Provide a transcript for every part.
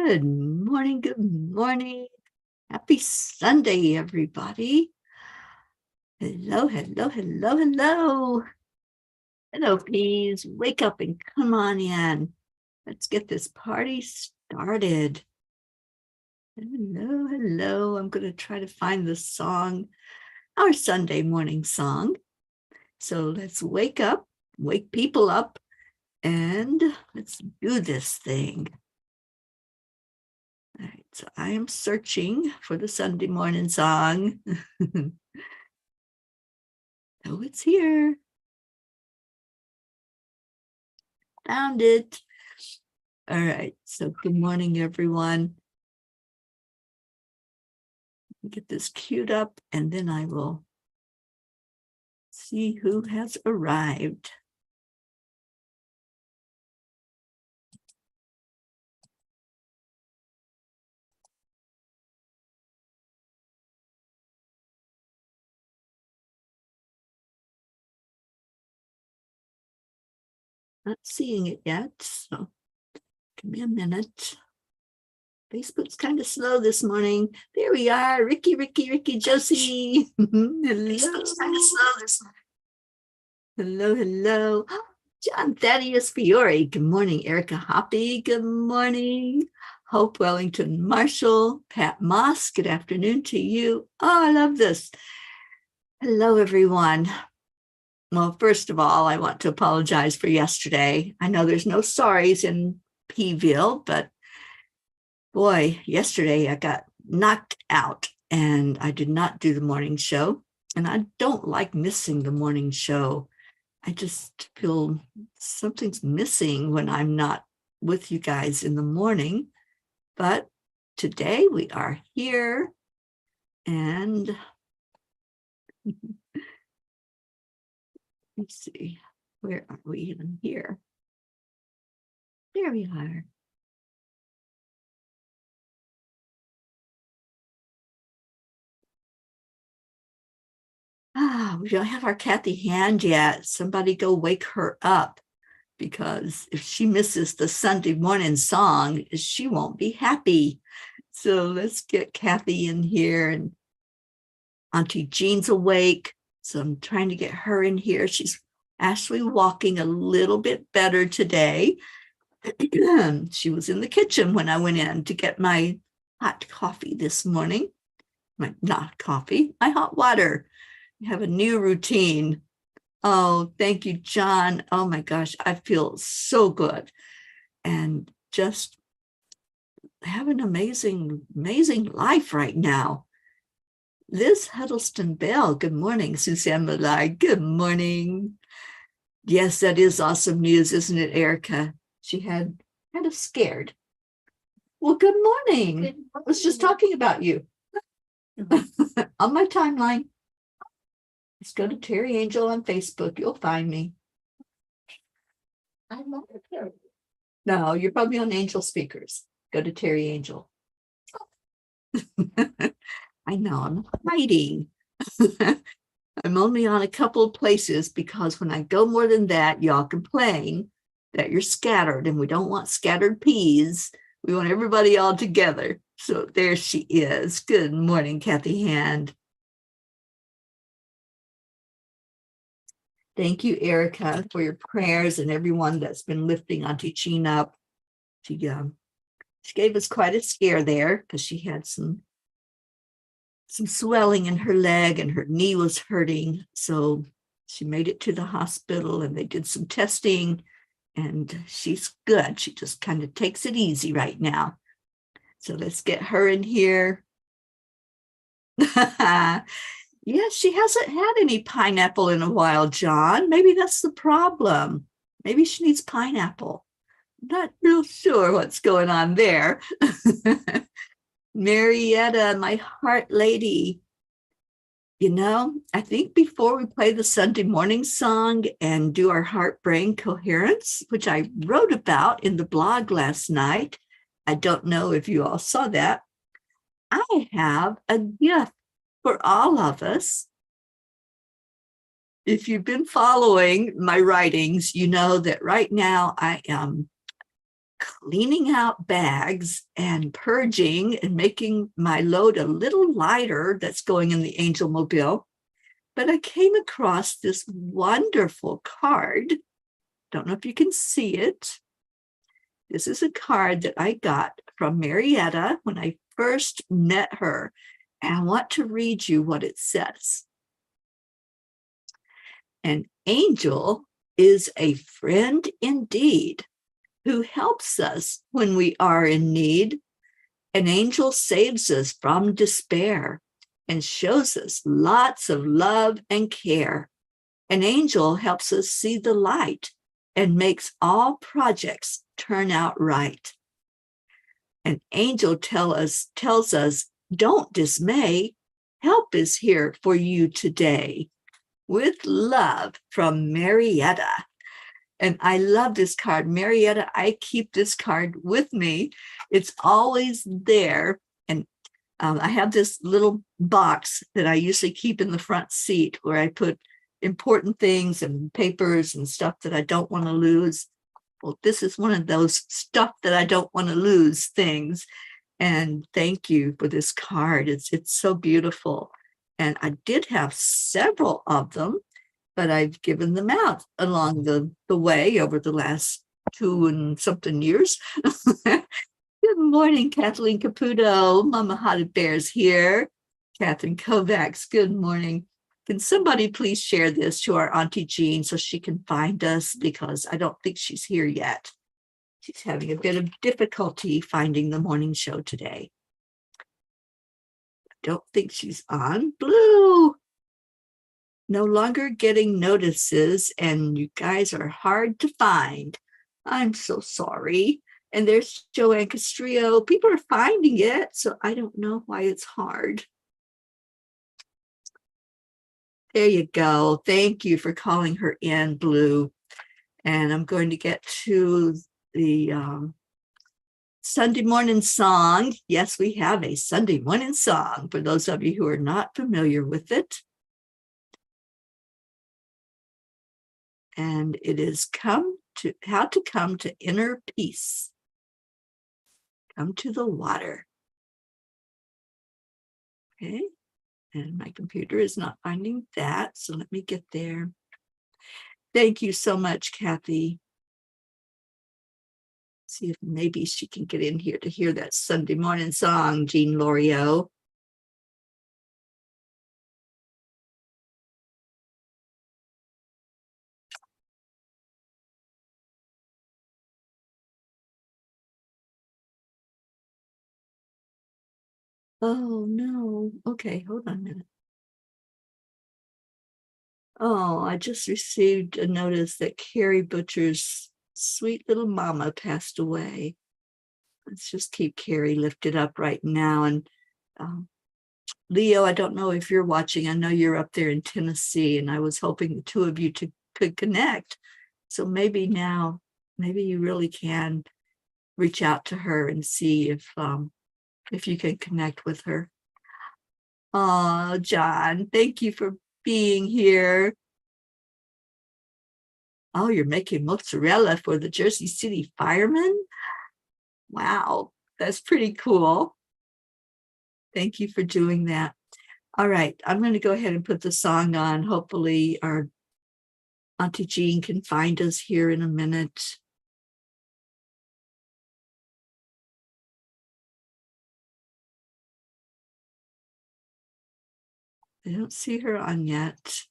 Good morning, good morning. Happy Sunday, everybody. Hello, hello, hello, hello. Hello, please wake up and come on in. Let's get this party started. Hello, hello. I'm going to try to find the song, our Sunday morning song. So let's wake up, wake people up, and let's do this thing. All right, so I am searching for the Sunday morning song. Oh, it's here. Found it. All right, so good morning, everyone. Get this queued up, and then I will see who has arrived. Not seeing it yet, so give me a minute. Facebook's kind of slow this morning. There we are, Ricky, Josie. Hello. Facebook's kind of slow this morning. Hello, hello. John Thaddeus Fiore. Good morning, Erica Hoppy. Good morning. Hope Wellington Marshall. Pat Moss. Good afternoon to you. Oh, I love this. Hello, everyone. Well, first of all, I want to apologize for yesterday. I know there's no sorries in Pville, but boy, yesterday I got knocked out and I did not do the morning show. And I don't like missing the morning show. I just feel something's missing when I'm not with you guys in the morning. But today we are here, and let's see, where are we even here? There we are. We don't have our Kathy Hand yet. Somebody go wake her up, because if she misses the Sunday morning song, she won't be happy. So let's get Kathy in here, and Auntie Jean's awake. So I'm trying to get her in here. She's actually walking a little bit better today. She was in the kitchen when I went in to get my hot coffee this morning. My hot water. I have a new routine. Oh, thank you, John. Oh my gosh, I feel so good. And just have an amazing, amazing life right now. Liz Huddleston Bell, good morning. Suzanne Malai, good morning. Yes, that is awesome news, isn't it, Erica? She had us scared. Well, good morning. Good morning. I was just talking about you on my timeline. Just go to Teri Angel on Facebook. You'll find me. I'm not Teri. No, you're probably on Angel Speakers. Go to Teri Angel. I know, I'm hiding. I'm only on a couple of places because when I go more than that, y'all complain that you're scattered, and we don't want scattered peas. We want everybody all together. So there she is. Good morning, Kathy Hand. Thank you, Erica, for your prayers and everyone that's been lifting Auntie Jean up. She gave us quite a scare there because she had some swelling in her leg and her knee was hurting. So she made it to the hospital and they did some testing and she's good. She just kind of takes it easy right now. So let's get her in here. Yeah, she hasn't had any pineapple in a while, John. Maybe that's the problem. Maybe she needs pineapple. Not real sure what's going on there. Marietta, my heart lady. You know, I think before we play the Sunday morning song and do our heart brain coherence, which I wrote about in the blog last night, I don't know if you all saw that, I have a gift for all of us. If you've been following my writings, you know that right now I am cleaning out bags and purging and making my load a little lighter that's going in the Angel Mobile. But I came across this wonderful card. Don't know if you can see it. This is a card that I got from Marietta when I first met her. And I want to read you what it says. An angel is a friend indeed who helps us when we are in need. An angel saves us from despair and shows us lots of love and care. An angel helps us see the light and makes all projects turn out right. An angel tells us, don't dismay. Help is here for you today. With love from Marietta. And I love this card. Marietta, I keep this card with me. It's always there. And I have this little box that I usually keep in the front seat where I put important things and papers and stuff that I don't want to lose. Well, this is one of those stuff that I don't want to lose things. And thank you for this card. It's so beautiful. And I did have several of them, but I've given them out along the way over the last 2 and something years. Good morning, Kathleen Caputo. Mama Hotted Bears here. Catherine Kovacs, good morning. Can somebody please share this to our Auntie Jean so she can find us, because I don't think she's here yet. She's having a bit of difficulty finding the morning show today. I don't think she's on. Blue. No longer getting notices, and you guys are hard to find. I'm so sorry. And there's JoY Castrillo. People are finding it, so I don't know why it's hard. There you go. Thank you for calling her in, Blue. And I'm going to get to the Sunday morning song. Yes, we have a Sunday morning song for those of you who are not familiar with it. And it is how to come to inner peace. Come to the water. Okay. And my computer is not finding that, so let me get there. Thank you so much, Kathy. See if maybe she can get in here to hear that Sunday morning song, Jean Loriot. Oh, no. Okay, hold on a minute. Oh, I just received a notice that Carrie Butcher's sweet little mama passed away. Let's just keep Carrie lifted up right now. And Leo, I don't know if you're watching. I know you're up there in Tennessee, and I was hoping the two of you could connect. So maybe now, maybe you really can reach out to her and see if you can connect with her. Oh, John, thank you for being here. Oh, you're making mozzarella for the Jersey City firemen? Wow, that's pretty cool. Thank you for doing that. All right, I'm going to go ahead and put the song on. Hopefully our Auntie Jean can find us here in a minute. I don't see her on yet.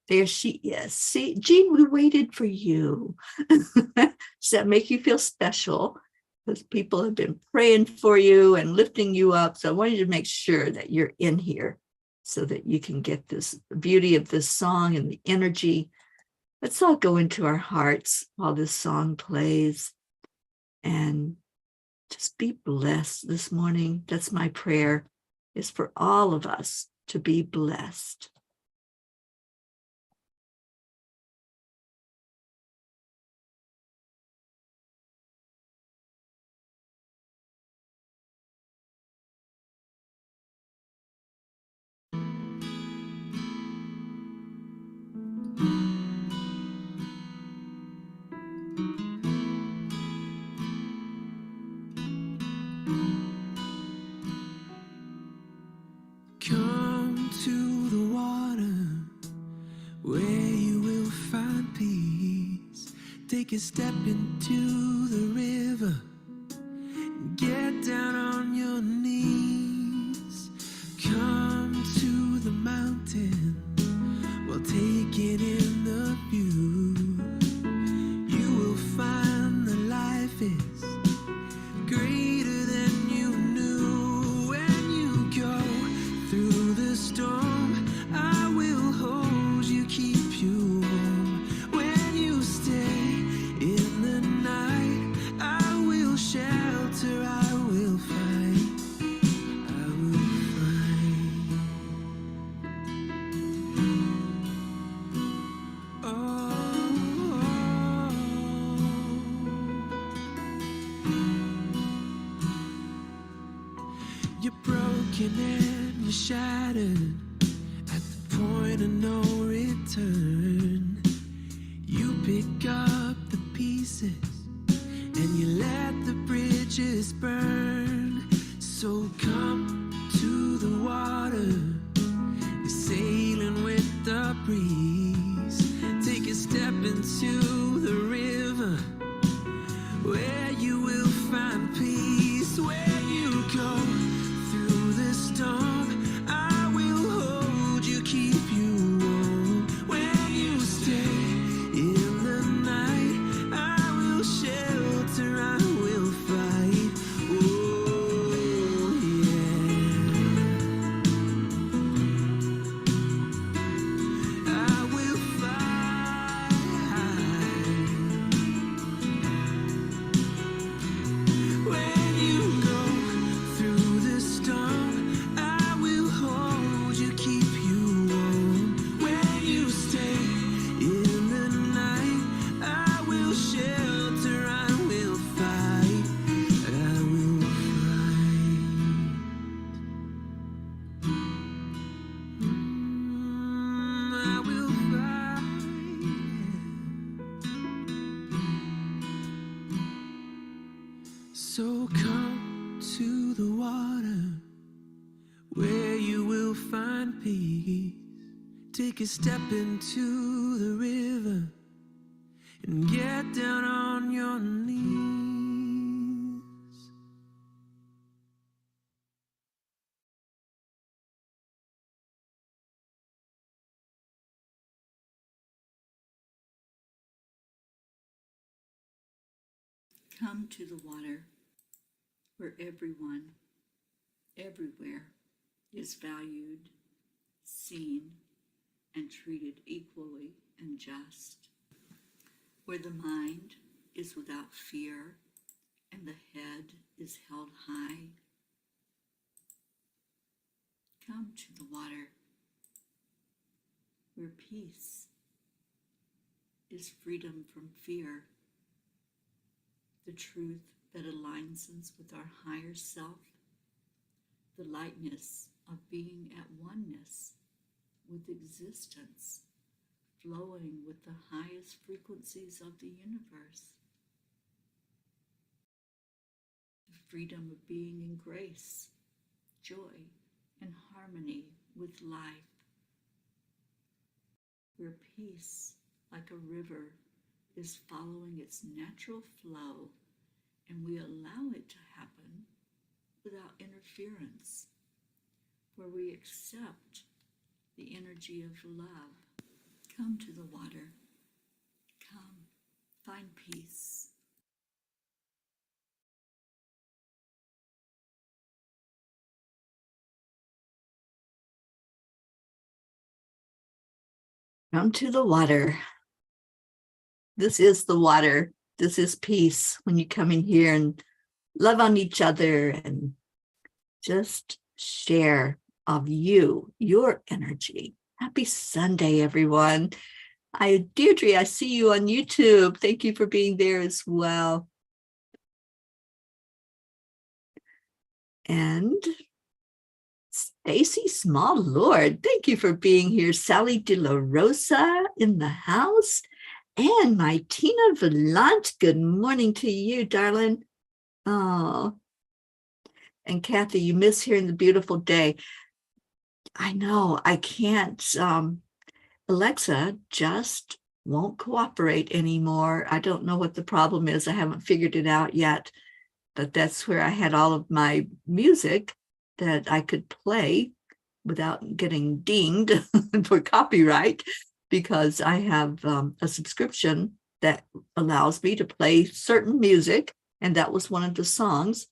There she is. See, Jean, we waited for you. Does that make you feel special? Because people have been praying for you and lifting you up. So I wanted to make sure that you're in here so that you can get this the beauty of this song and the energy. Let's all go into our hearts while this song plays and just be blessed this morning. That's my prayer, is for all of us to be blessed. Take a step into the river. Get down on your knees. Come to the mountain while taking in the view. You will find that life is greater than you knew. When you go through the storm, I will hold you, keep you warm. When you stay in the night, I will shelter, I will fight, I will fight. You're broken and you're shattered at the point of no return. You pick up the pieces and you let the bridges burn. So come to the water, you're sailing with the breeze. Take a step into the river where you will find peace. When you go through the storm, I will hold you, keep you warm. When you stay in the night, I will shelter, I will fight. Oh yeah, I will fight. When you go through the storm, I will hold you, keep you warm. When you stay in the night, I will shelter, I will fight, I will fight. I will fight. So come to the water where you will find peace. Take a step into the river and get down on your knees. Come to the water where everyone, everywhere, is valued, seen, and treated equally and just. Where the mind is without fear and the head is held high. Come to the water where peace is freedom from fear, the truth that aligns us with our higher self, the lightness of being at oneness with existence, flowing with the highest frequencies of the universe, the freedom of being in grace, joy, and harmony with life, where peace, like a river, is following its natural flow, and we allow it to happen without interference, where we accept the energy of love. Come to the water. Come, find peace. Come to the water. This is the water. This is peace when you come in here and love on each other and just share of you, your energy. Happy Sunday, everyone. Deirdre, I see you on YouTube. Thank you for being there as well. And Stacy Small Lord, thank you for being here. Sally De La Rosa in the house. And my Tina Vallant, good morning to you, darling. Oh, and Kathy, you miss hearing the beautiful day. I know, I can't. Alexa, just won't cooperate anymore. I don't know what the problem is. I haven't figured it out yet, but that's where I had all of my music that I could play without getting dinged for copyright, because I have a subscription that allows me to play certain music, and that was one of the songs.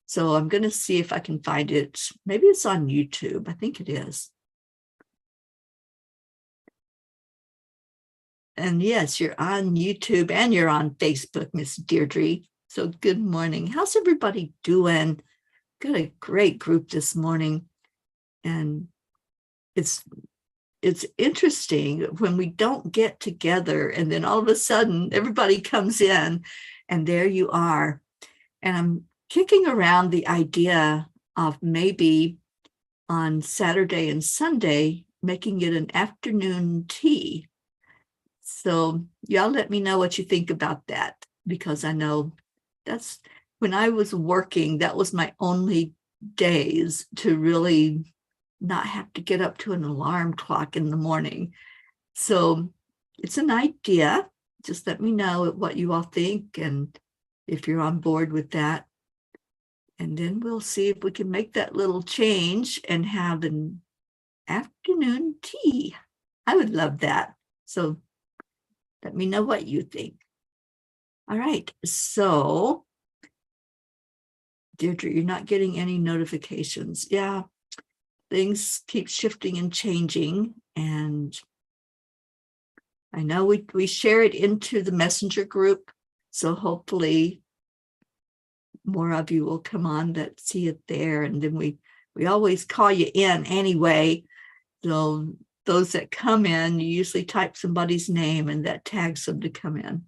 So I'm going to see if I can find it. Maybe it's on YouTube. I think it is. And yes, you're on YouTube and you're on Facebook, Miss Deirdre. So good morning. How's everybody doing? Got a great group this morning. And it's interesting when we don't get together and then all of a sudden everybody comes in and there you are. And I'm kicking around the idea of maybe on Saturday and Sunday making it an afternoon tea. So y'all let me know what you think about that, because I know that's when I was working, that was my only days to really not have to get up to an alarm clock in the morning. So it's an idea. Just let me know what you all think and if you're on board with that. And then we'll see if we can make that little change and have an afternoon tea. I would love that. So let me know what you think. All right. So, Deirdre, you're not getting any notifications. Yeah, things keep shifting and changing. And I know we share it into the messenger group. So hopefully more of you will come on that see it there. And then we always call you in anyway. So those that come in, you usually type somebody's name and that tags them to come in.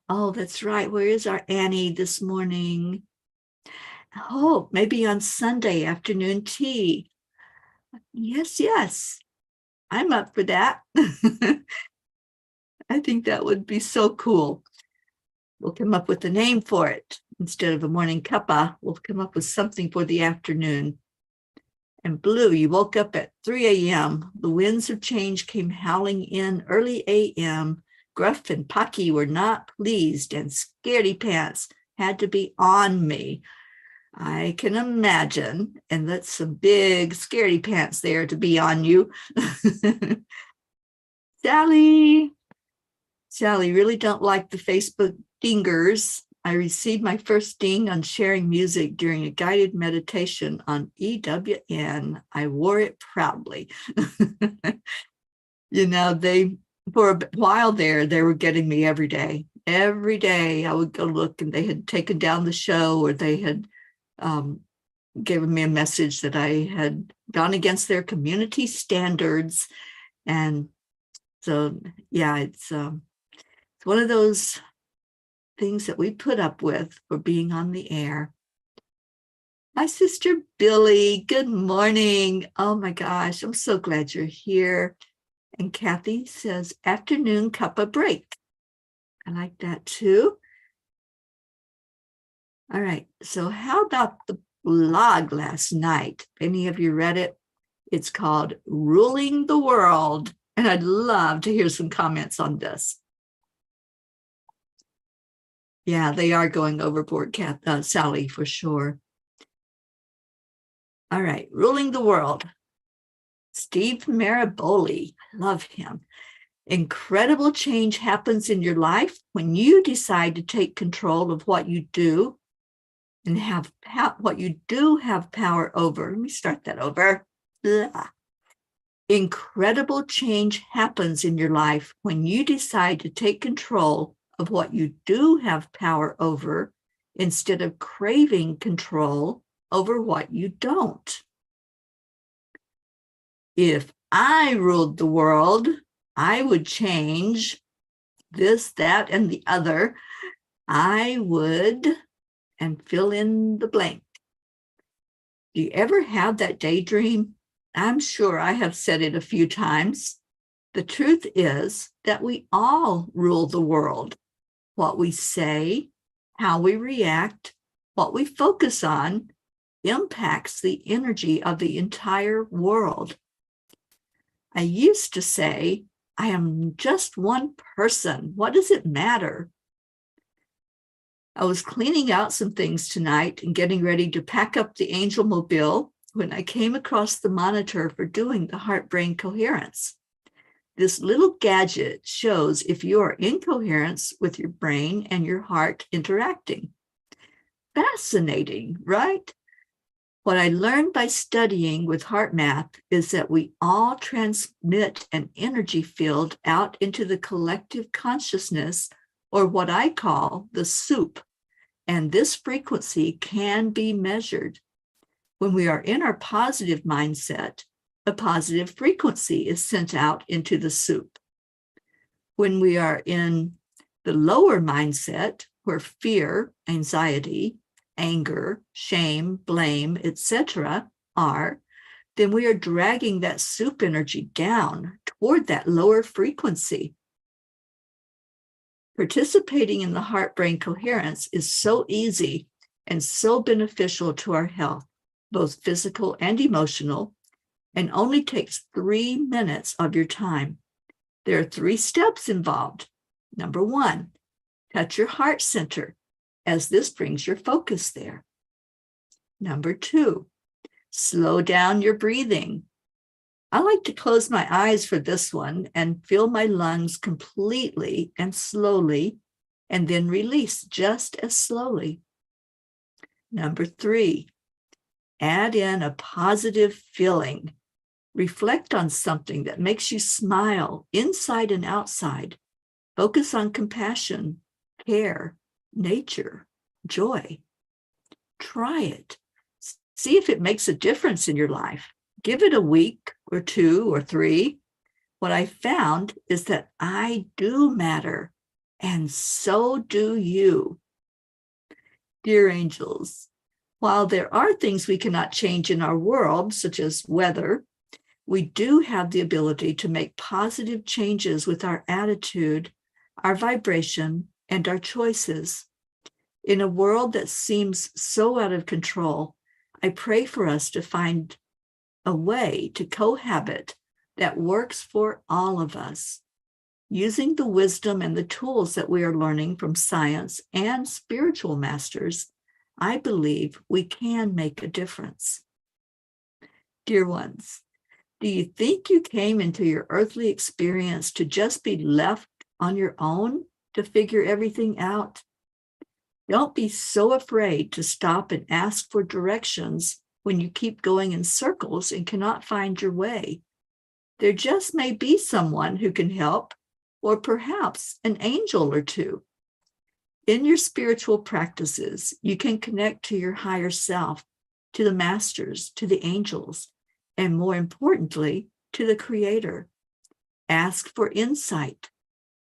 Oh, that's right. Where is our Annie this morning? Oh, maybe on Sunday afternoon tea. Yes. I'm up for that. I think that would be so cool. We'll come up with a name for it. Instead of a morning cuppa, we'll come up with something for the afternoon. And Blue, you woke up at 3 a.m. The winds of change came howling in early a.m. Gruff and Pocky were not pleased, and scaredy pants had to be on me. I can imagine, and that's some big scaredy pants there to be on you. Sally really don't like the Facebook dingers. I received my first ding on sharing music during a guided meditation on EWN. I wore it proudly. You know, for a while there, they were getting me every day. Every day I would go look and they had taken down the show, or they had given me a message that I had gone against their community standards. And so, yeah, it's one of those things that we put up with for being on the air. My sister Billy, good morning. Oh my gosh, I'm so glad you're here. And Kathy says, afternoon cuppa break. I like that too. All right, so how about the blog last night? Any of you read it? It's called Ruling the World. And I'd love to hear some comments on this. Yeah, they are going overboard, Sally, for sure. All right, Ruling the World. Steve Maraboli, love him. Incredible change happens in your life when you decide to take control of what you do and have what you do have power over. Let me start that over. Blah. Incredible change happens in your life when you decide to take control of what you do have power over instead of craving control over what you don't. If I ruled the world, I would change this, that, and the other. I would, and fill in the blank. Do you ever have that daydream? I'm sure I have said it a few times. The truth is that we all rule the world. What we say, how we react, what we focus on impacts the energy of the entire world. I used to say I am just one person. What does it matter? I was cleaning out some things tonight and getting ready to pack up the Angel Mobile when I came across the monitor for doing the heart-brain coherence. This little gadget shows if you are in coherence with your brain and your heart interacting. Fascinating, right? What I learned by studying with HeartMath is that we all transmit an energy field out into the collective consciousness, or what I call the soup, and this frequency can be measured. When we are in our positive mindset, a positive frequency is sent out into the soup. When we are in the lower mindset, where fear, anxiety, anger, shame, blame, etc. are, then we are dragging that soup energy down toward that lower frequency. Participating in the heart-brain coherence is so easy and so beneficial to our health, both physical and emotional, and only takes 3 minutes of your time. There are 3 steps involved. Number 1, touch your heart center, as this brings your focus there. Number 2, slow down your breathing. I like to close my eyes for this one and fill my lungs completely and slowly, and then release just as slowly. Number 3, add in a positive feeling. Reflect on something that makes you smile inside and outside. Focus on compassion, care, nature, joy. Try it. See if it makes a difference in your life. Give it a week or 2 or 3. What I found is that I do matter, and so do you. Dear angels, while there are things we cannot change in our world, such as weather, we do have the ability to make positive changes with our attitude, our vibration, and our choices. In a world that seems so out of control, I pray for us to find a way to cohabit that works for all of us. Using the wisdom and the tools that we are learning from science and spiritual masters, I believe we can make a difference. Dear ones, do you think you came into your earthly experience to just be left on your own to figure everything out? Don't be so afraid to stop and ask for directions when you keep going in circles and cannot find your way. There just may be someone who can help, or perhaps an angel or 2. In your spiritual practices, you can connect to your higher self, to the masters, to the angels, and more importantly, to the Creator. Ask for insight.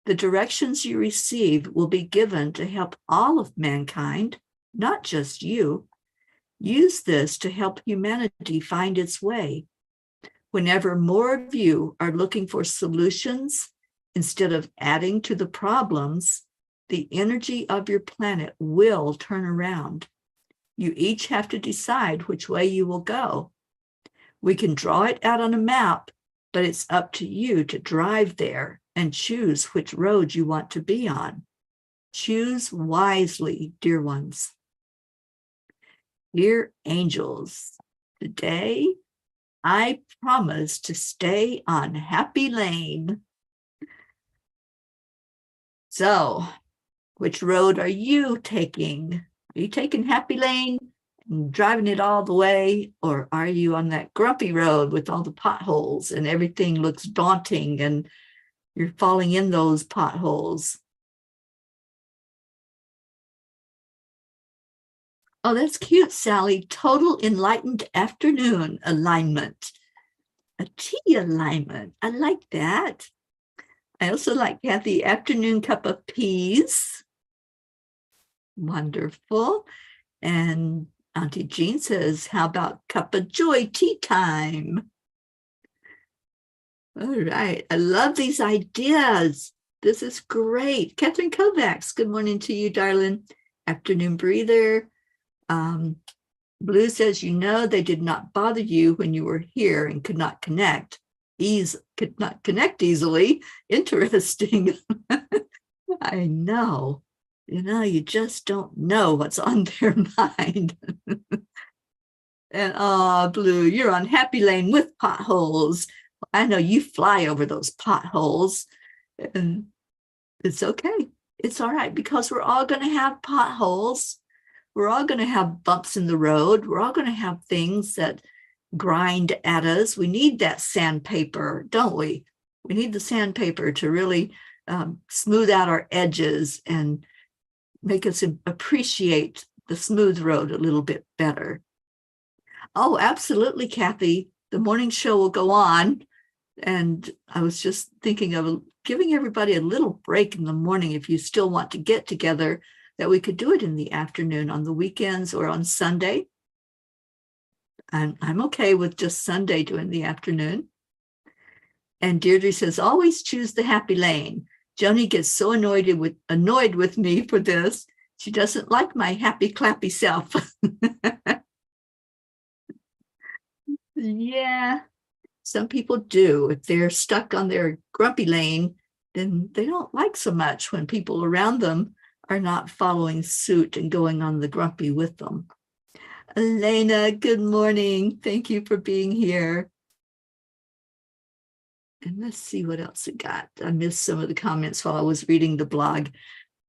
The directions you receive will be given to help all of mankind, not just you. Use this to help humanity find its way. Whenever more of you are looking for solutions instead of adding to the problems, the energy of your planet will turn around. You each have to decide which way you will go. We can draw it out on a map, but it's up to you to drive there and choose which road you want to be on. Choose wisely, dear ones. Dear angels, today I promise to stay on Happy Lane. So, which road are you taking? Are you taking Happy Lane and driving it all the way? Or are you on that grumpy road with all the potholes and everything looks daunting and you're falling in those potholes? Oh, that's cute, Sally. Total enlightened afternoon alignment. A tea alignment. I like that. I also like to have the afternoon cup of peas. Wonderful. And Auntie Jean says, how about cup of joy tea time? All right. I love these ideas. This is great. Catherine Kovacs, good morning to you, darling. Afternoon breather. Blue says, they did not bother you when you were here and could not connect. could not connect easily. Interesting. I know. You just don't know what's on their mind. And Blue, you're on Happy Lane with potholes. I know you fly over those potholes, and it's okay. It's all right, because we're all going to have potholes. We're all going to have bumps in the road. We're all going to have things that grind at us. We need that sandpaper, don't we? We need the sandpaper to really smooth out our edges and make us appreciate the smooth road a little bit better. Oh, absolutely, Kathy. The morning show will go on. And I was just thinking of giving everybody a little break in the morning if you still want to get together, that we could do it in the afternoon on the weekends or on Sunday. I'm okay with just Sunday doing the afternoon. And Deirdre says, always choose the happy lane. Joni gets so annoyed with me for this. She doesn't like my happy clappy self. Yeah, some people do. If they're stuck on their grumpy lane, then they don't like so much when people around them are not following suit and going on the grumpy with them. Elena, good morning. Thank you for being here. And let's see what else it got. I missed some of the comments while I was reading the blog,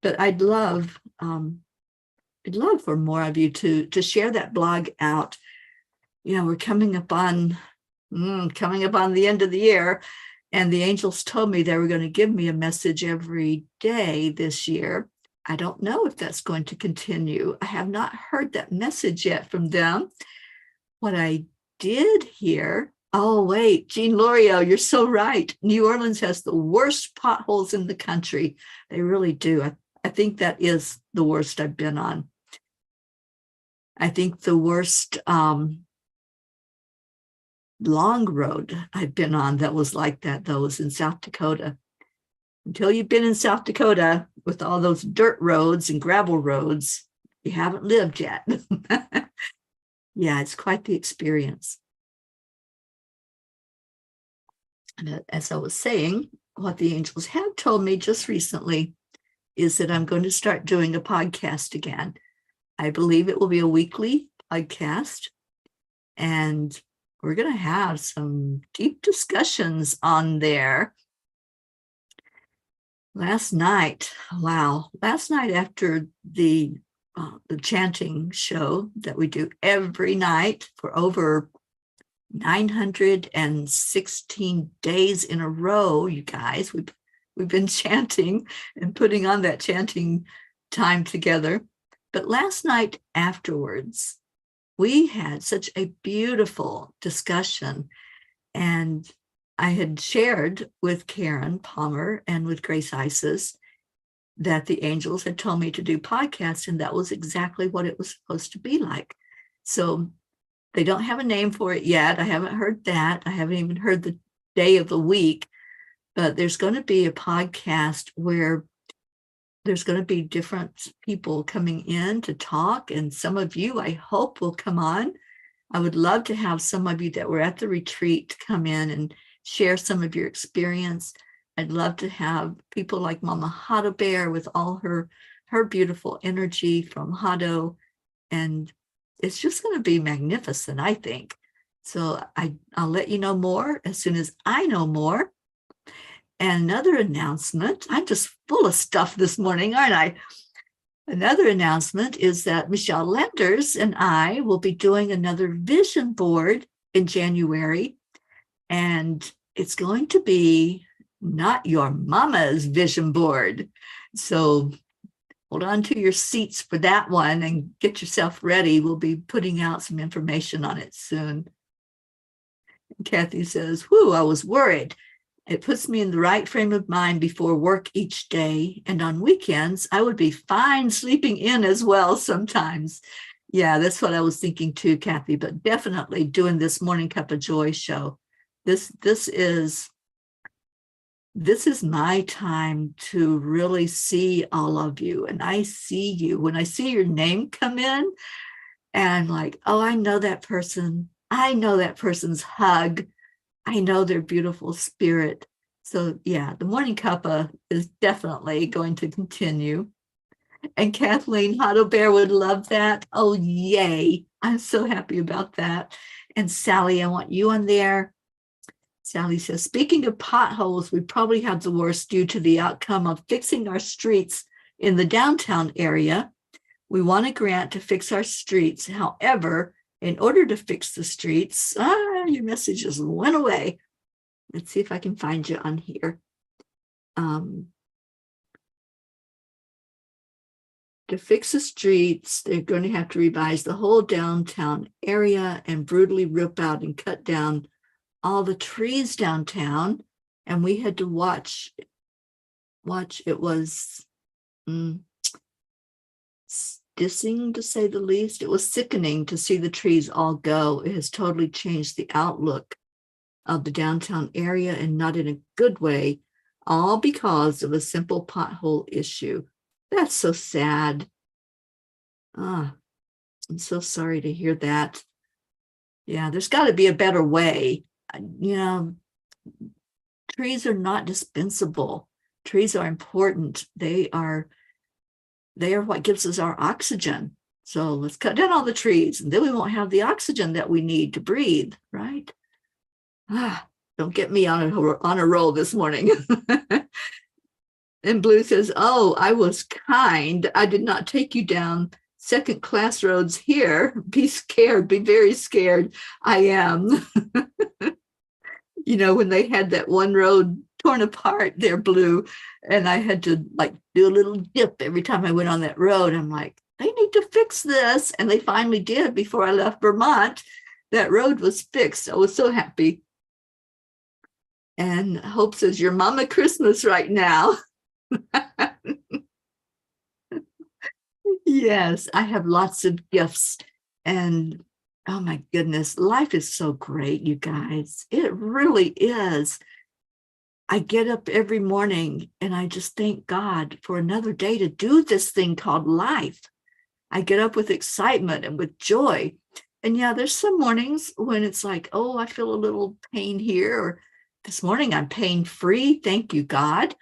but I'd love for more of you to share that blog out. We're coming up on the end of the year, and the angels told me they were going to give me a message every day this year. I don't know if that's going to continue. I have not heard that message yet from them. What I did hear, oh, wait, Jean Lorio, you're so right. New Orleans has the worst potholes in the country. They really do. I think that is the worst I've been on. I think the worst long road I've been on that was like that, though, was in South Dakota. Until you've been in South Dakota with all those dirt roads and gravel roads, you haven't lived yet. Yeah, it's quite the experience. And as I was saying, what the angels have told me just recently is that I'm going to start doing a podcast again. I believe it will be a weekly podcast, and we're going to have some deep discussions on there. Last night after the chanting show that we do every night for over 916 days in a row, you guys, we've been chanting and putting on that chanting time together. But last night afterwards, we had such a beautiful discussion, and I had shared with Karen Palmer and with Grace Isis that the angels had told me to do podcasts, and that was exactly what it was supposed to be like. So they don't have a name for it yet. I haven't heard that. I haven't even heard the day of the week, but there's going to be a podcast where there's going to be different people coming in to talk, and some of you, I hope, will come on. I would love to have some of you that were at the retreat come in and share some of your experience. I'd love to have people like Mama Hado Bear with all her beautiful energy from Hado, and it's just going to be magnificent, I think. So I'll let you know more as soon as I know more. And another announcement, I'm just full of stuff this morning, aren't I? Another announcement is that Michelle Lenders and I will be doing another vision board in January, and it's going to be not your mama's vision board. So hold on to your seats for that one and get yourself ready. We'll be putting out some information on it soon. And Kathy says, whew, I was worried. It puts me in the right frame of mind before work each day. And on weekends, I would be fine sleeping in as well sometimes. Yeah, that's what I was thinking too, Kathy, but definitely doing this Morning Cup of Joy show. This is my time to really see all of you. And I see you. When I see your name come in, and I'm like, oh, I know that person. I know that person's hug. I know their beautiful spirit. So yeah, the morning cuppa is definitely going to continue. And Kathleen Hotto Bear would love that. Oh, yay. I'm so happy about that. And Sally, I want you on there. Sally says, speaking of potholes, we probably have the worst due to the outcome of fixing our streets in the downtown area. We want a grant to fix our streets. However, in order to fix the streets, your message just went away. Let's see if I can find you on here. To fix the streets, they're going to have to revise the whole downtown area and brutally rip out and cut down all the trees downtown. And we had to watch. It was dissing, to say the least. It was sickening to see the trees all go. It has totally changed the outlook of the downtown area, and not in a good way, all because of a simple pothole issue. That's so sad. I'm so sorry to hear that. Yeah, there's got to be a better way. Trees are not dispensable. Trees are important. They are what gives us our oxygen. So let's cut down all the trees, and then we won't have the oxygen that we need to breathe, right? Don't get me on a roll this morning. And Blue says, oh, I was kind. I did not take you down second class roads here. Be scared. Be very scared. I am. When they had that one road torn apart there, Blue, and I had to do a little dip every time I went on that road. I'm like, they need to fix this. And they finally did before I left Vermont. That road was fixed. I was so happy. And Hope says, your mama Christmas right now. Yes, I have lots of gifts, and oh my goodness, life is so great, you guys. It really is. I get up every morning and I just thank God for another day to do this thing called life. I get up with excitement and with joy. And yeah, there's some mornings when it's like, oh, I feel a little pain here, or this morning I'm pain-free, thank you, God.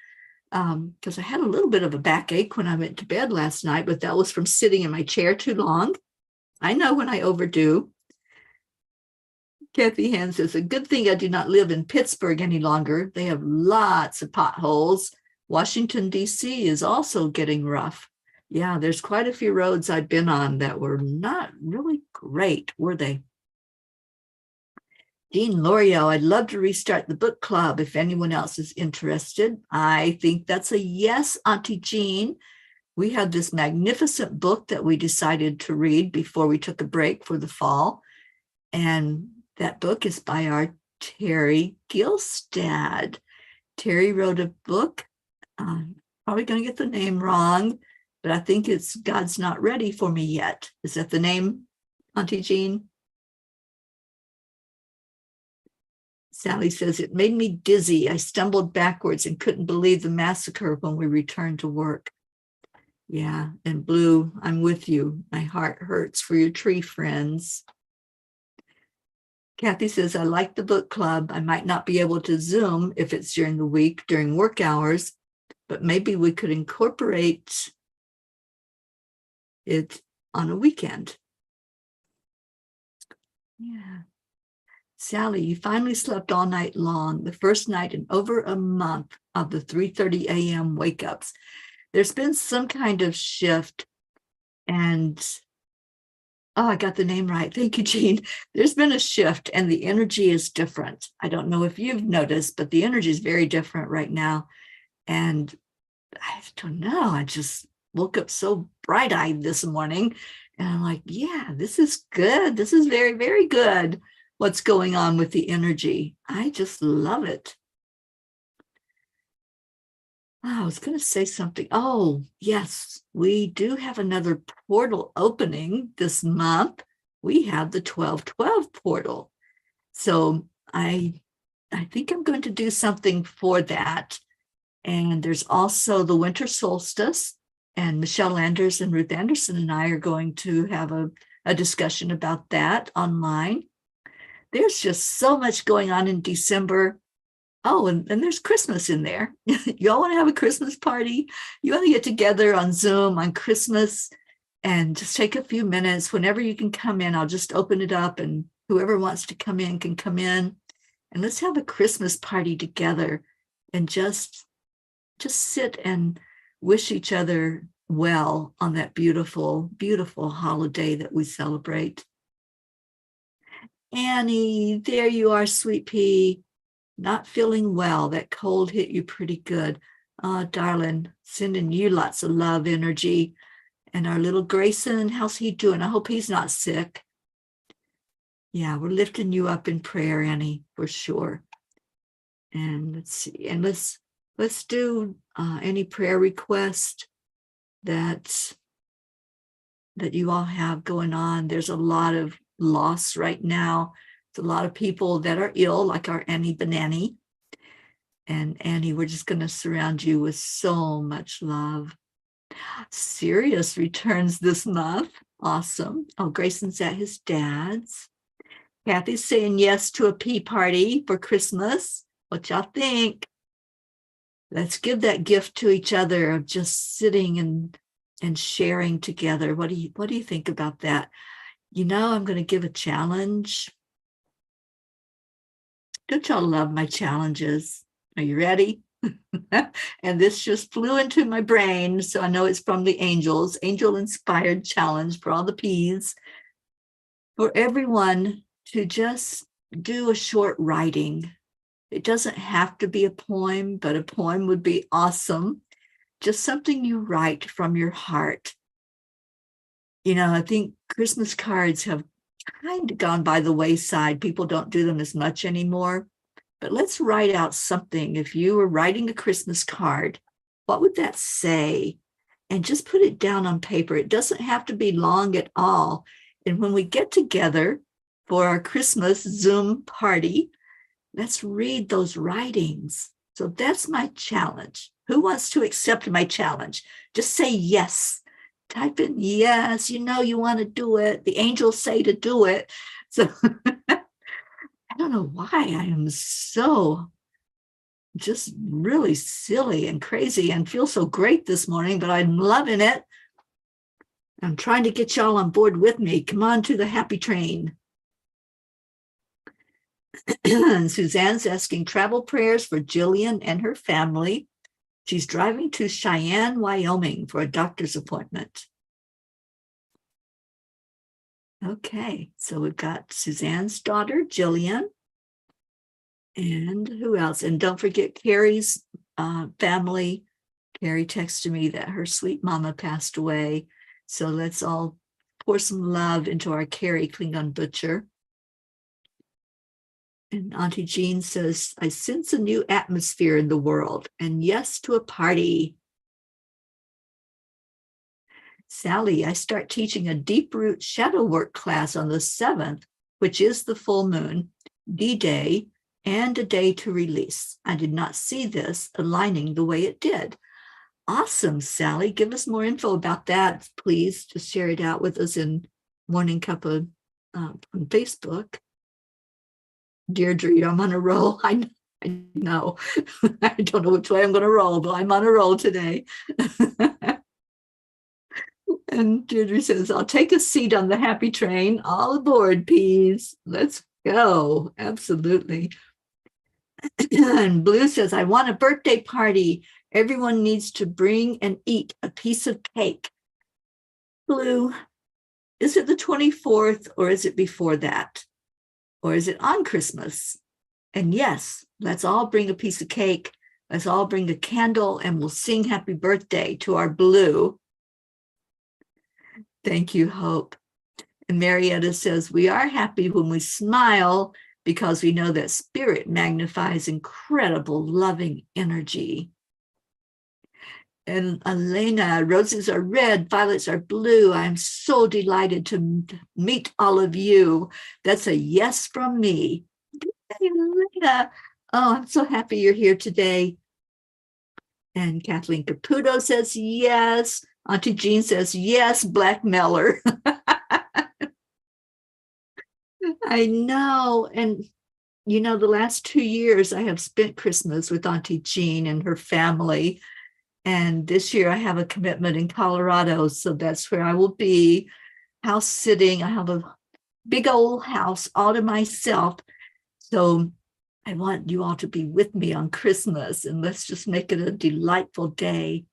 Because I had a little bit of a backache when I went to bed last night, but that was from sitting in my chair too long. I know when I overdo. Kathy Hand says, a good thing I do not live in Pittsburgh any longer. They have lots of potholes. Washington, D.C. is also getting rough. Yeah, there's quite a few roads I've been on that were not really great, were they? Dean L'Oreal, I'd love to restart the book club if anyone else is interested. I think that's a yes, Auntie Jean. We have this magnificent book that we decided to read before we took a break for the fall. And that book is by our Teri Gilstad. Teri wrote a book. Probably going to get the name wrong, but I think it's God's Not Ready for Me Yet. Is that the name, Auntie Jean? Sally says, it made me dizzy. I stumbled backwards and couldn't believe the massacre when we returned to work. Yeah, and Blue, I'm with you. My heart hurts for your tree friends. Kathy says, I like the book club. I might not be able to Zoom if it's during the week, during work hours, but maybe we could incorporate it on a weekend. Yeah. Sally, you finally slept all night long, the first night in over a month of the 3:30 a.m. wake-ups. There's been some kind of shift, and I got the name right. Thank you, Jean. There's been a shift, and the energy is different. I don't know if you've noticed, but the energy is very different right now. And I don't know, I just woke up so bright-eyed this morning, and I'm like, yeah, this is good. This is very, very good. What's going on with the energy. I just love it. I was going to say something. Oh, yes, we do have another portal opening this month. We have the 12/12 portal. So I think I'm going to do something for that. And there's also the winter solstice, and Michelle Anders and Ruth Anderson and I are going to have a discussion about that online. There's just so much going on in December. Oh, and there's Christmas in there. Y'all want to have a Christmas party? You want to get together on Zoom on Christmas and just take a few minutes. Whenever you can come in, I'll just open it up and whoever wants to come in can come in. And let's have a Christmas party together and just sit and wish each other well on that beautiful, beautiful holiday that we celebrate. Annie, there you are, sweet pea. Not feeling well. That cold hit you pretty good. Oh, darling, sending you lots of love energy. And our little Grayson, how's he doing? I hope he's not sick. Yeah, we're lifting you up in prayer, Annie, for sure. And let's see, and let's do any prayer request that you all have going on. There's a lot of loss right now. There's a lot of people that are ill, like our Annie Banani. And Annie, we're just going to surround you with so much love. Sirius returns this month. Awesome. Oh, Grayson's at his dad's. Kathy's saying yes to a pea party for Christmas. What y'all think? Let's give that gift to each other of just sitting and sharing together. What do you think about that? You know, I'm going to give a challenge. Don't y'all love my challenges? Are you ready? And this just flew into my brain, so I know it's from the angels. Angel-inspired challenge for all the peas. For everyone to just do a short writing. It doesn't have to be a poem, but a poem would be awesome. Just something you write from your heart. You know, I think Christmas cards have kind of gone by the wayside. People don't do them as much anymore. But let's write out something. If you were writing a Christmas card, what would that say? And just put it down on paper. It doesn't have to be long at all. And when we get together for our Christmas Zoom party, let's read those writings. So that's my challenge. Who wants to accept my challenge? Just say yes. Type in yes. You know you want to do it. The angels say to do it. So I don't know why I am so just really silly and crazy and feel so great this morning, but I'm loving it. I'm trying to get y'all on board with me. Come on to the happy train. Suzanne's asking travel prayers for Jillian and her family. She's driving to Cheyenne, Wyoming for a doctor's appointment. Okay, so we've got Suzanne's daughter, Jillian. And who else? And don't forget Carrie's family. Carrie texted me that her sweet mama passed away. So let's all pour some love into our Carrie Klingon butcher. And Auntie Jean says, I sense a new atmosphere in the world and yes to a party. Sally, I start teaching a deep root shadow work class on the 7th, which is the full moon, D-Day, and a day to release. I did not see this aligning the way it did. Awesome, Sally. Give us more info about that, please. Just share it out with us in Morning Cuppa on Facebook. Deirdre, I'm on a roll. I know. I don't know which way I'm going to roll, but I'm on a roll today. And Deirdre says, I'll take a seat on the happy train. All aboard, peas. Let's go. Absolutely. And Blue says, I want a birthday party. Everyone needs to bring and eat a piece of cake. Blue, is it the 24th or is it before that? Or is it on Christmas? And yes, let's all bring a piece of cake. Let's all bring a candle and we'll sing happy birthday to our Blue. Thank you, Hope. And Marietta says, we are happy when we smile because we know that spirit magnifies incredible loving energy. And Elena, roses are red, violets are blue. I'm so delighted to meet all of you. That's a yes from me. Hey, Elena. Oh, I'm so happy you're here today. And Kathleen Caputo says yes. Auntie Jean says yes, blackmailer. I know. And, you know, the last 2 years I have spent Christmas with Auntie Jean and her family. And this year I have a commitment in Colorado. So that's where I will be house sitting. I have a big old house all to myself. So I want you all to be with me on Christmas, and let's just make it a delightful day.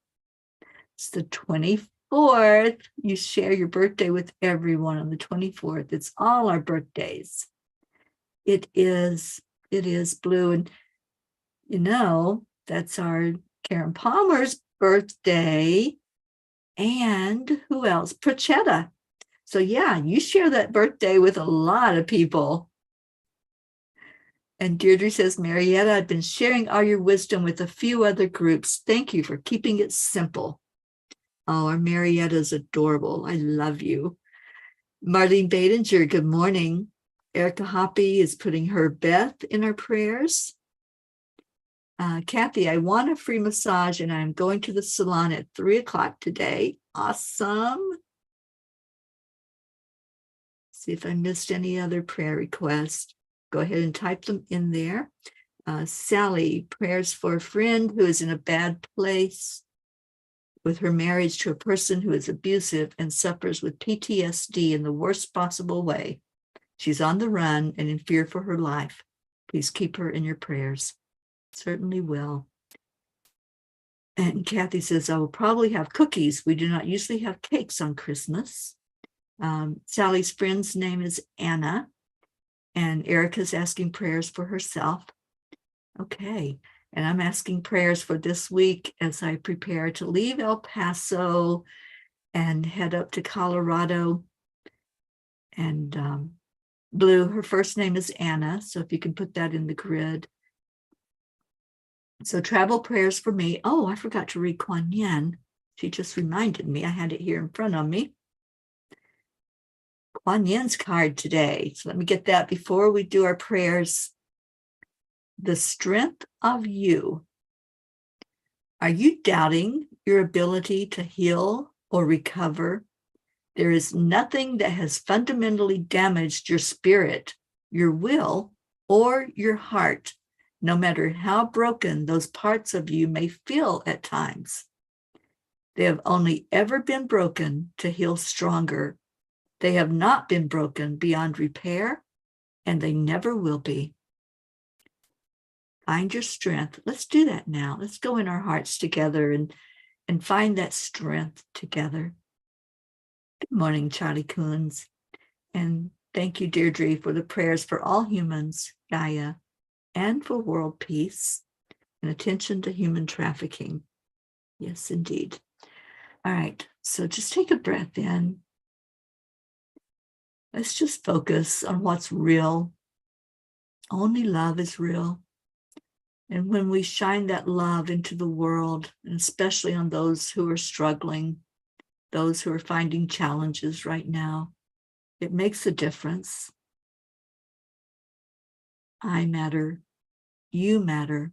It's the 24th. You share your birthday with everyone on the 24th. It's all our birthdays. It is Blue. And you know, that's our Karen Palmer's birthday. And who else? Prochetta. So yeah, you share that birthday with a lot of people. And Deirdre says, Marietta, I've been sharing all your wisdom with a few other groups. Thank you for keeping it simple. Oh, our Marietta is adorable. I love you. Marlene Badinger, good morning. Erica Hoppy is putting her Beth in our prayers. Kathy, I want a free massage and I'm going to the salon at 3:00 today. Awesome. See if I missed any other prayer requests. Go ahead and type them in there. Sally, prayers for a friend who is in a bad place with her marriage to a person who is abusive and suffers with PTSD in the worst possible way. She's on the run and in fear for her life. Please keep her in your prayers. Certainly will. And Kathy says, I will probably have cookies. We do not usually have cakes on Christmas. Sally's friend's name is Anna. And Erica's asking prayers for herself. Okay. And I'm asking prayers for this week as I prepare to leave El Paso and head up to Colorado. And Blue, her first name is Anna. So if you can put that in the grid. So travel prayers for me. Oh, I forgot to read Kuan Yin. She just reminded me. I had it here in front of me. Kuan Yin's card today. So let me get that before we do our prayers. The strength of you. Are you doubting your ability to heal or recover? There is nothing that has fundamentally damaged your spirit, your will, or your heart, no matter how broken those parts of you may feel at times. They have only ever been broken to heal stronger. They have not been broken beyond repair, and they never will be. Find your strength. Let's do that now. Let's go in our hearts together and find that strength together. Good morning, Charlie Coons. And thank you, Deirdre, for the prayers for all humans, Gaia, and for world peace and attention to human trafficking. Yes, indeed. All right, so just take a breath in. Let's just focus on what's real. Only love is real. And when we shine that love into the world, and especially on those who are struggling, those who are finding challenges right now, it makes a difference. I matter. You matter.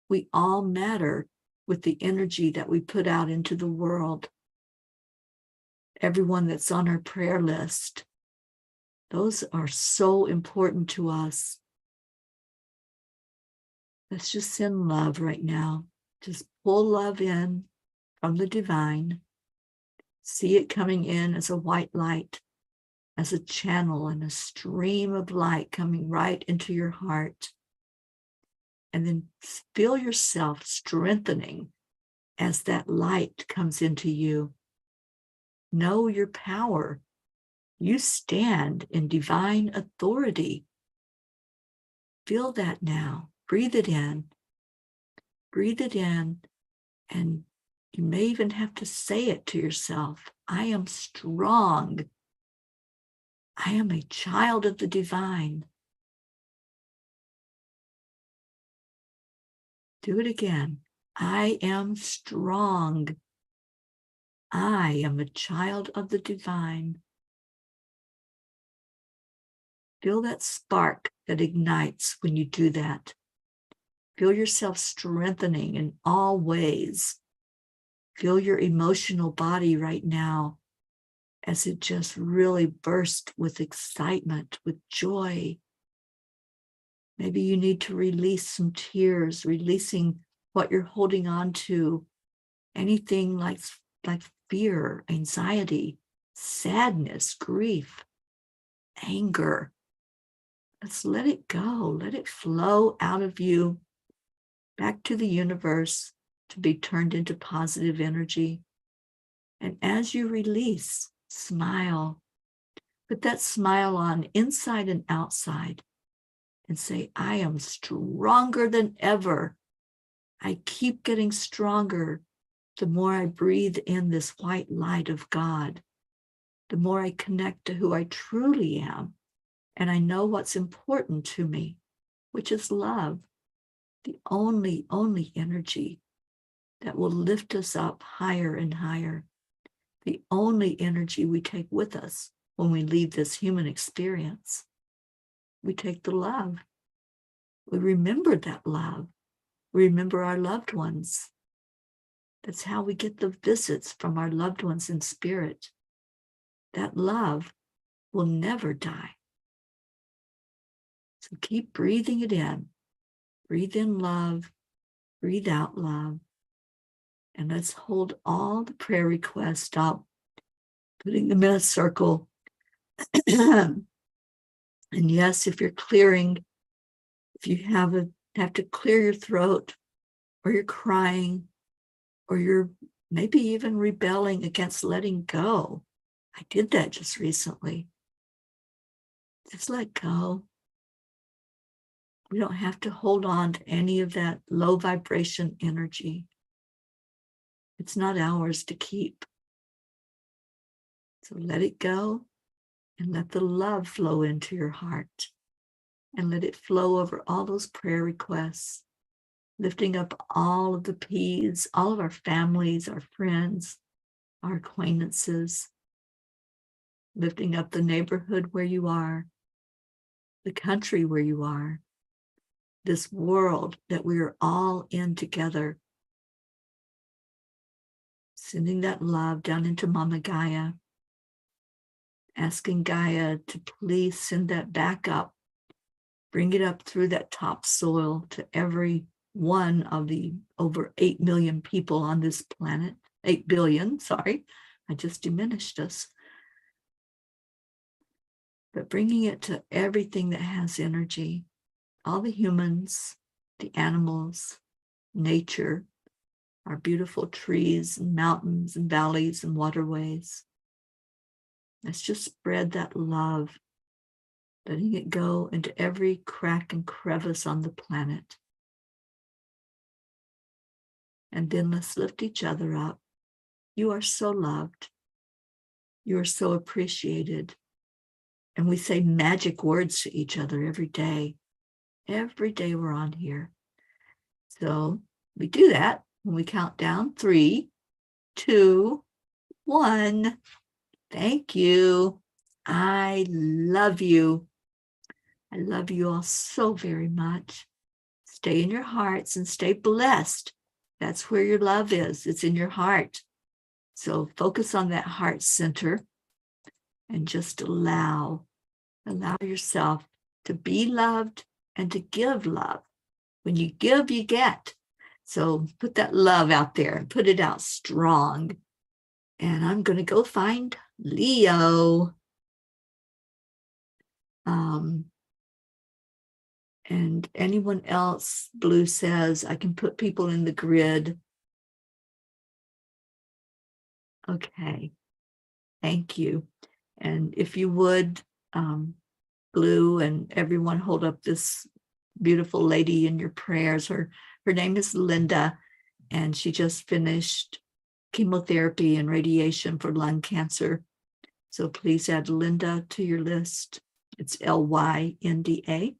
We all matter with the energy that we put out into the world. Everyone that's on our prayer list, those are so important to us. Let's just send love right now. Just pull love in from the divine. See it coming in as a white light, as a channel and a stream of light coming right into your heart. And then feel yourself strengthening as that light comes into you. Know your power. You stand in divine authority. Feel that now. Breathe it in. Breathe it in. And you may even have to say it to yourself. I am strong. I am a child of the divine. Do it again. I am strong. I am a child of the divine. Feel that spark that ignites when you do that. Feel yourself strengthening in all ways. Feel your emotional body right now as it just really burst with excitement, with joy. Maybe you need to release some tears, releasing what you're holding on to, anything like fear, anxiety, sadness, grief, anger. Let's let it go. Let it flow out of you back to the universe to be turned into positive energy. And as you release, smile. Put that smile on inside and outside and say, I am stronger than ever. I keep getting stronger the more I breathe in this white light of God, the more I connect to who I truly am. And I know what's important to me, which is love, the only energy that will lift us up higher and higher, the only energy we take with us when we leave this human experience. We take the love. We remember that love. We remember our loved ones. That's how we get the visits from our loved ones in spirit. That love will never die. So keep breathing it in. Breathe in love. Breathe out love. And let's hold all the prayer requests up, putting them in a circle. And yes, if you're clearing, if you have to clear your throat, or you're crying, or you're maybe even rebelling against letting go. I did that just recently. Just let go. We don't have to hold on to any of that low vibration energy. It's not ours to keep. So let it go and let the love flow into your heart, and let it flow over all those prayer requests, lifting up all of the P's, all of our families, our friends, our acquaintances, lifting up the neighborhood where you are, the country where you are, this world that we are all in together. Sending that love down into Mama Gaia, asking Gaia to please send that back up, bring it up through that topsoil to every one of the over 8 million people on this planet. 8 billion, sorry, I just diminished us. But bringing it to everything that has energy, all the humans, the animals, nature, our beautiful trees and mountains and valleys and waterways. Let's just spread that love, letting it go into every crack and crevice on the planet. And then let's lift each other up. You are so loved. You are so appreciated. And we say magic words to each other every day. Every day we're on here. So we do that when we count down 3, 2, 1. Thank you. I love you. I love you all so very much. Stay in your hearts and stay blessed. That's where your love is. It's in your heart. So focus on that heart center and just allow yourself to be loved and to give love. When you give, you get. So put that love out there and put it out strong. And I'm going to go find Leo. And anyone else, Blue says, I can put people in the grid. Okay, thank you. And if you would, Blue and everyone, hold up this beautiful lady in your prayers. Her name is Linda, and she just finished chemotherapy and radiation for lung cancer. So please add Linda to your list. It's Lynda.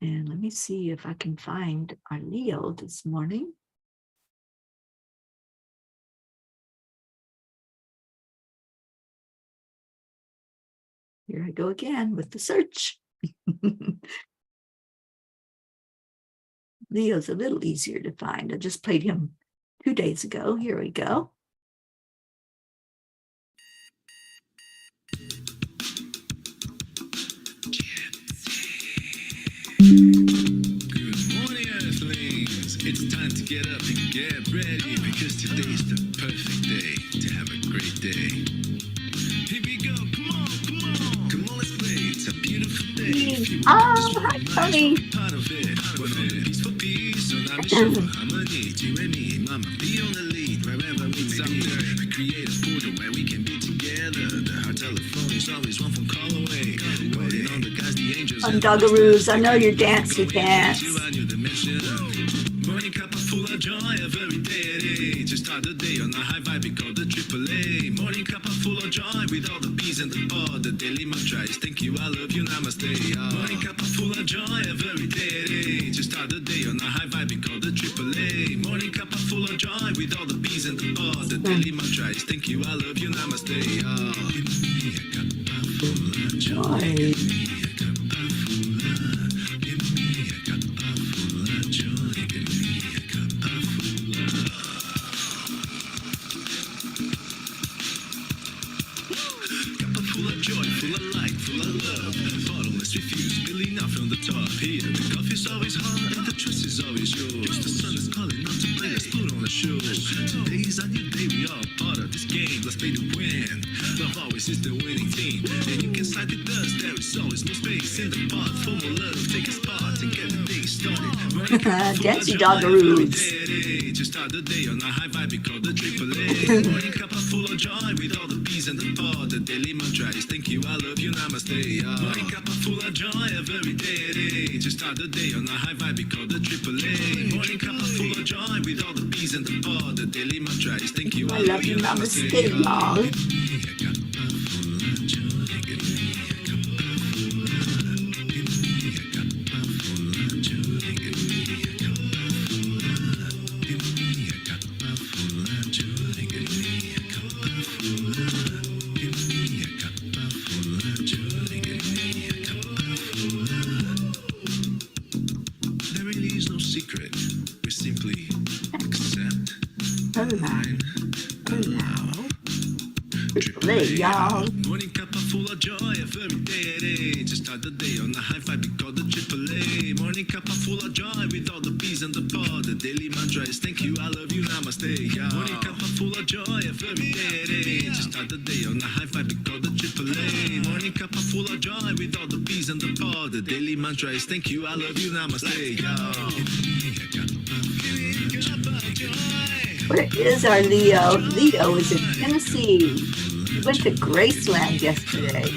And let me see if I can find our Leo this morning. Here I go again with the search. Leo's a little easier to find. I just played him 2 days ago. Here we go. It's time to get up and get ready because today's the perfect day to have a great day. Here we go, come on, come on. Come on, let's play. It's a beautiful day. If you want this Hi, one, Tony. be part of it. We're on the peace for peace, so now we show harmony. You and me, mama, be on the lead wherever we may be. We create a portal where we can be together. The heart telephone is always one phone call away. Waiting on the guys, the angels. Dungaroos, I know you're dancing dance. Morning cup full of joy every day. To start the day on a high vibe, we call the AAA. Morning cup full of joy with all the bees and the pod. The daily mantra is thank you, I love you, namaste. Morning cup full of joy every day. To start the day on a high vibe, we call the AAA. Morning cup full of joy with all the bees and the pod. The daily mantra is thank you, I love you, namaste. Give me a cup full of joy. Give me a cup full of. Give me a cup full of joy. Give me a cup full of. Cup full of joy, full of light, full of love. Bottomless refuse, spilling out from the top. Here, the coffee's always hot and the trust is always yours. The sun is calling out to play, let's put on a show. Today's a new day, we all part of this game. Let's play to win. Love always is the winning team. And you can side with us, there is always no space in the pot. For more love, take a spot and get the day started. Dancey Dungaroos. To start the day on a high vibe, we call the AAA. Morning cup full of joy with all the bees and the pod. The daily mantra is thank you, I love you, namaste. Morning cup full of joy every day. To start the day on a high vibe, we call the AAA. Morning cup full of joy with all the bees and the pod. The daily mantra is thank you, I love you, namaste, y'all. There really is no secret. We simply accept. Play, y'all. Morning cup full of joy every day. To start the day on a high vibe, we call the AAA. Morning cup full of joy with all the bees and the pod. The daily mantra is thank you, I love you, namaste. Morning cup full of joy every day. To start the day on a high vibe, we call the AAA. Morning cup full of joy with all the bees and the pod. The daily mantra is thank you, I love you, namaste. Where is our Leo? Leo is in Tennessee. He went to Graceland yesterday.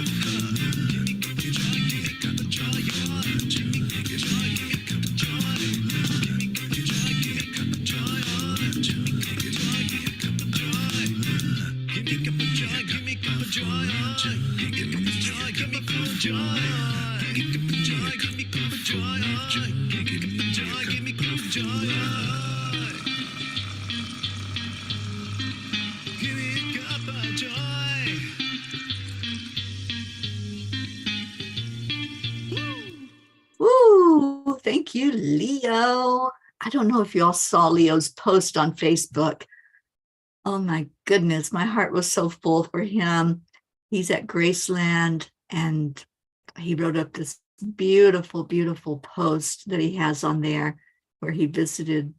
Woo! Thank you, Leo. I don't know if y'all saw Leo's post on Facebook. Oh my goodness, my heart was so full for him. He's at Graceland and he wrote up this beautiful, beautiful post that he has on there where he visited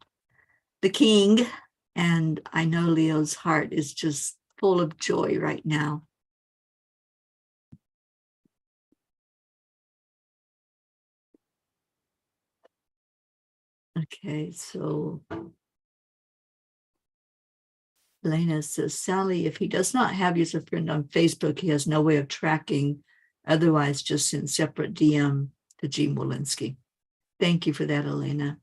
the king. And I know Leo's heart is just full of joy right now. Okay, so Lena says, Sally, if he does not have you as a friend on Facebook, he has no way of tracking. Otherwise, just send separate DM to Gene Walensky. Thank you for that, Elena.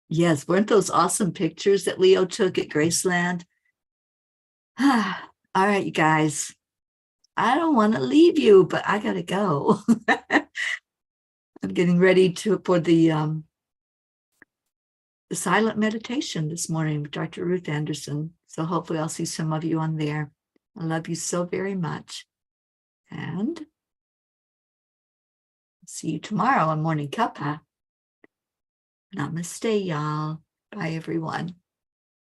Yes, weren't those awesome pictures that Leo took at Graceland? All right, you guys. I don't want to leave you, but I got to go. I'm getting ready for the silent meditation this morning with Dr. Ruth Anderson. So hopefully I'll see some of you on there. I love you so very much. And see you tomorrow on Morning Cuppa. Namaste, y'all. Bye, everyone.